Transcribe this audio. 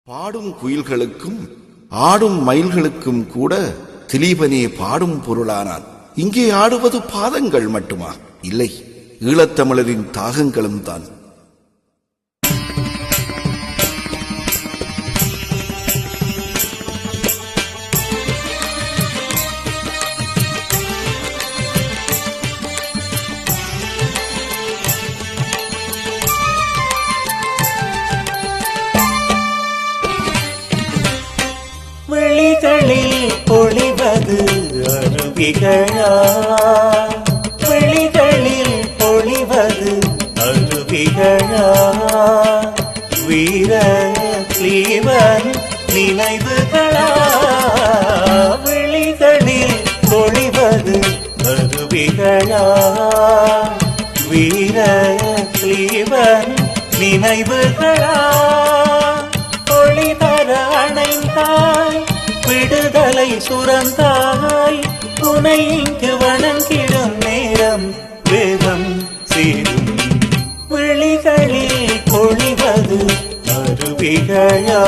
பாடும் குயில்களுக்கும் ஆடும் மயில்களுக்கும் கூட திலீபனே பாடும் பொருளானான். இங்கே ஆடுவது பாதங்கள் மட்டுமா? இல்லை, ஈழத்தமிழரின் தாகங்களும் தான். விழிகளில் பொழிவது அருவிகளா, விழிகளில் பொழிவது அருவிகளா, வீர தீவன் நினைவுகளா, விழிகளில் பொழிவது அருவிகளா, வீர தீவன் நினைவுகளா, ஒளிதர அணைந்தாய் விடுதலை சுரந்தாய், உனை இங்கு வணங்கிடும் நேரம் வேகம் சேரும், விழிகளில் பொழிவது அருவிகளா.